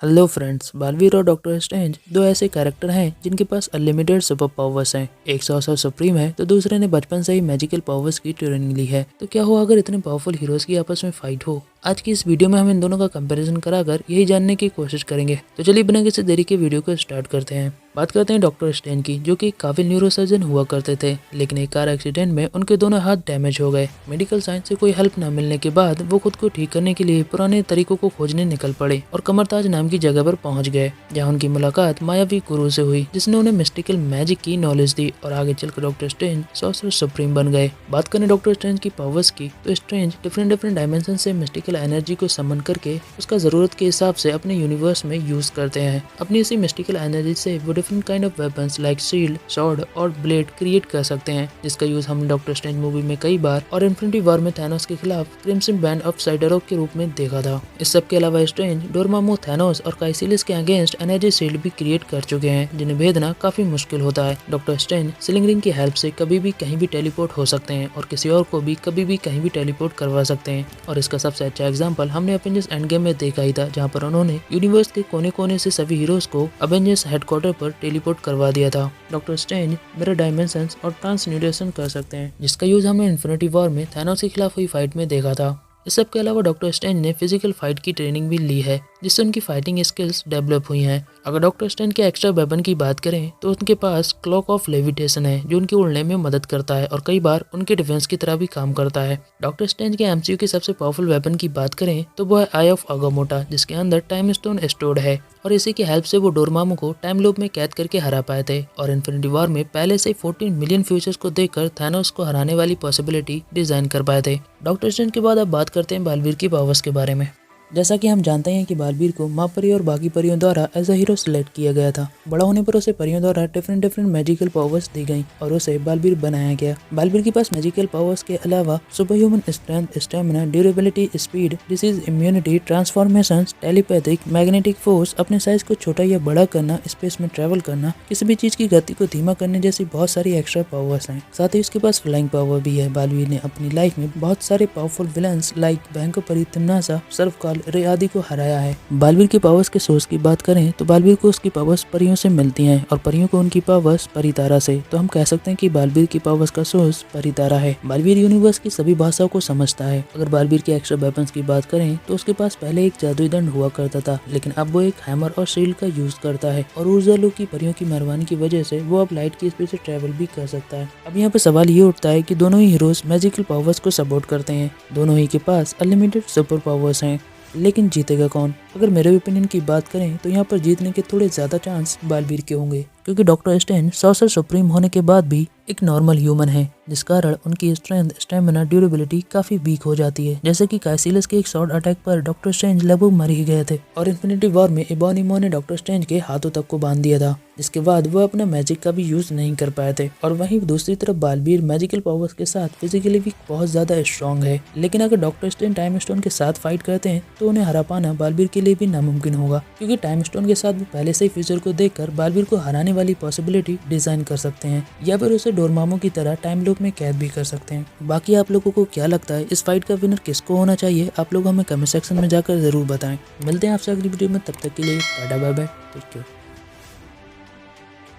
Hello friends, Baalveer और doctor strange दो ऐसे कैरेक्टर हैं जिनके पास अनलिमिटेड सुपर पावर्स हैं। एक 100 सुप्रीम है तो दूसरे ने बचपन से ही मैजिकल पावर्स की ट्रेनिंग ली है। तो क्या हो अगर इतने पावरफुल हीरोज की आपस में फाइट हो। आज की इस वीडियो में हम इन दोनों का कंपैरिजन कराकर यही जानने की कोशिश करेंगे। तो चलिए बिना किसी देरी के वीडियो को स्टार्ट करते हैं। बात करते हैं डॉक्टर स्ट्रेंज की, जो कि काफी न्यूरोसर्जन हुआ करते थे, लेकिन एक कार एक्सीडेंट में उनके दोनों हाथ डैमेज हो गए। मेडिकल साइंस से कोई हेल्प न मिलने के बाद वो खुद को ठीक करने के लिए पुराने तरीकों को खोजने निकल पड़े और कमरताज नाम की जगह पर पहुंच गए, जहां उनकी मुलाकात मायावी गुरु से हुई, जिसने उन्हें मिस्टिकल मैजिक की नॉलेज दी और आगे चलकर डॉक्टर स्ट्रेंज सॉर्सरर सुप्रीम बन गए। बात करें डॉक्टर स्ट्रेंज की पावर्स की, तो स्ट्रेंज डिफरेंट डायमेंशन से मिस्टिकल एनर्जी को समन करके उसका जरूरत के हिसाब से अपने यूनिवर्स में यूज करते हैं। अपनी इसी मिस्टिकल एनर्जी से वो different kind of weapons like shield, sword और ब्लेड क्रिएट कर सकते हैं, जिसका यूज हम डॉक्टर स्ट्रेंज मूवी में कई बार और इन्फिनिटी वॉर में थैनोस के खिलाफ क्रिम्सन बैंड ऑफ साइडरॉक के रूप में देखा था। इस सब के अलावा स्ट्रेंज डोरमामू, थैनोस और काइसिलिस के अगेंस्ट एनर्जी शील्ड भी क्रिएट कर चुके हैं, जिन्हें भेदना काफी मुश्किल होता है। डॉक्टर स्ट्रेंज सीलिंग रिंग की हेल्प से कभी भी कहीं भी टेलीपोर्ट हो सकते हैं और किसी और को भी कभी भी कहीं भी टेलीपोर्ट करवा सकते हैं। और इसका सबसे अच्छा एग्जांपल हमने अवेंजर्स एंड गेम में देखा ही था, जहां पर उन्होंने यूनिवर्स के कोने कोने से सभी हीरोज को अवेंजर्स हेडक्वार्टर पर टेलीपोर्ट करवा दिया था। डॉक्टर स्ट्रेंज मिरर डायमेंशंस और ट्रांसन्यूडेशन कर सकते हैं, जिसका यूज हमने इन्फिनिटी वॉर में थैनोस के खिलाफ हुई फाइट में देखा था। इस सब के अलावा डॉक्टर स्ट्रेंज ने फिजिकल फाइट की ट्रेनिंग भी ली है, जिससे उनकी फाइटिंग स्किल्स डेवलप हुई हैं। अगर डॉक्टर स्ट्रेंज के एक्स्ट्रा वेपन की बात करें तो उनके पास क्लॉक ऑफ लेविटेशन है, जो उनके उड़ने में मदद करता है और कई बार उनके डिफेंस की तरह भी काम करता है। डॉक्टर स्ट्रेंज के एमसीयू की सबसे पावरफुल वेपन की बात करें तो वो है आई ऑफ अगामोटा, जिसके अंदर टाइम स्टोन स्टोर्ड है और इसी की हेल्प से वो डोरमामू को टाइम लूप में कैद करके हरा पाए थे। और इन्फिनिटी वॉर में पहले से 14 मिलियन फ्यूचर्स को देखकर थैनोस को हराने वाली पॉसिबिलिटी डिजाइन कर पाए थे। डॉक्टर स्ट्रेंज के बाद अब बात करते हैं बालवीर की पावर्स के बारे में। जैसा कि हम जानते हैं कि बालवीर को माँ परी और बाकी परियों द्वारा एज अ हीरो सिलेक्ट किया गया था। बड़ा होने पर उसे परियों द्वारा डिफरेंट मैजिकल पावर्स दी गई और उसे बालवीर बनाया गया। बालवीर के पास मैजिकल पावर्स के अलावा super human strength, stamina, durability, speed, disease immunity, transformation, telepathic, magnetic force, अपने साइज को छोटा या बड़ा करना, स्पेस में ट्रेवल करना, किसी भी चीज की गति को धीमा करने जैसी बहुत सारी एक्स्ट्रा पावर्स हैं। साथ ही उसके पास फ्लाइंग पावर भी है। बालवीर ने अपनी लाइफ में बहुत सारे पावरफुल विलन्स लाइक भयंकर परी तिमनासा, सर्वकाल, रे आदि को हराया है। बालवीर की पावर्स के सोर्स की बात करें तो बालवीर को उसकी पावर्स परियों से मिलती हैं और परियों को उनकी पावर्स परितारा से। तो हम कह सकते हैं कि बालवीर की पावर्स का सोर्स परितारा है। बालवीर यूनिवर्स की सभी भाषाओं को समझता है। अगर बालवीर के एक्स्ट्रा वेपन्स की बात करें तो उसके पास पहले एक जादुई दंड हुआ करता था, लेकिन अब वो एक हैमर और शील्ड का यूज करता है और ऊर्जालू की परियों की मेहरबानी की वजह से वो अब लाइट की स्पीड से ट्रेवल भी कर सकता है। अब यहाँ पे सवाल ये उठता है कि दोनों ही हीरोज मैजिकल पावर्स को सपोर्ट करते हैं, दोनों ही के पास अनलिमिटेड सुपर पावर्स हैं, लेकिन जीतेगा कौन? अगर मेरे ओपिनियन की बात करें तो यहाँ पर जीतने के थोड़े ज्यादा चांस बालवीर के होंगे, क्योंकि डॉक्टर स्ट्रेंज सॉर्सरर सुप्रीम होने के बाद भी एक नॉर्मल ह्यूमन है, जिस कारण उनकी स्ट्रेंथ, स्टेमिना, ड्यूरेबिलिटी काफी वीक हो जाती है। जैसे कि काइसिलिस के एक शॉर्ट अटैक पर डॉक्टर स्ट्रेंज लगभग मर ही गए थे और इन्फिनिटी वॉर में इबोनिमो ने डॉक्टर स्ट्रेंज के हाथों तक को बांध दिया था, जिसके बाद वो अपना मैजिक का भी यूज नहीं कर पाए थे। और वहीं दूसरी तरफ बालवीर मैजिकल पावर्स के साथ फिजिकली भी बहुत ज्यादा स्ट्रॉन्ग है, लेकिन अगर डॉक्टर स्ट्रेंज टाइम स्टोन के साथ फाइट करते हैं तो उन्हें हरा पाना बालवीर के लिए भी नामुमकिन होगा, क्योंकि टाइम स्टोन के साथ वो पहले से ही फ्यूचर को देखकर बालवीर को हराने वाली पॉसिबिलिटी डिजाइन कर सकते हैं, या फिर उसे डोरमामू की तरह टाइम लूप में कैद भी कर सकते हैं। बाकी आप लोगों को क्या लगता है, इस फाइट का विनर किसको होना चाहिए? आप लोग हमें कमेंट सेक्शन में जाकर जरूर बताएं। मिलते हैं आपसे अगली वीडियो में, तब तक के लिए tata bye bye, take care.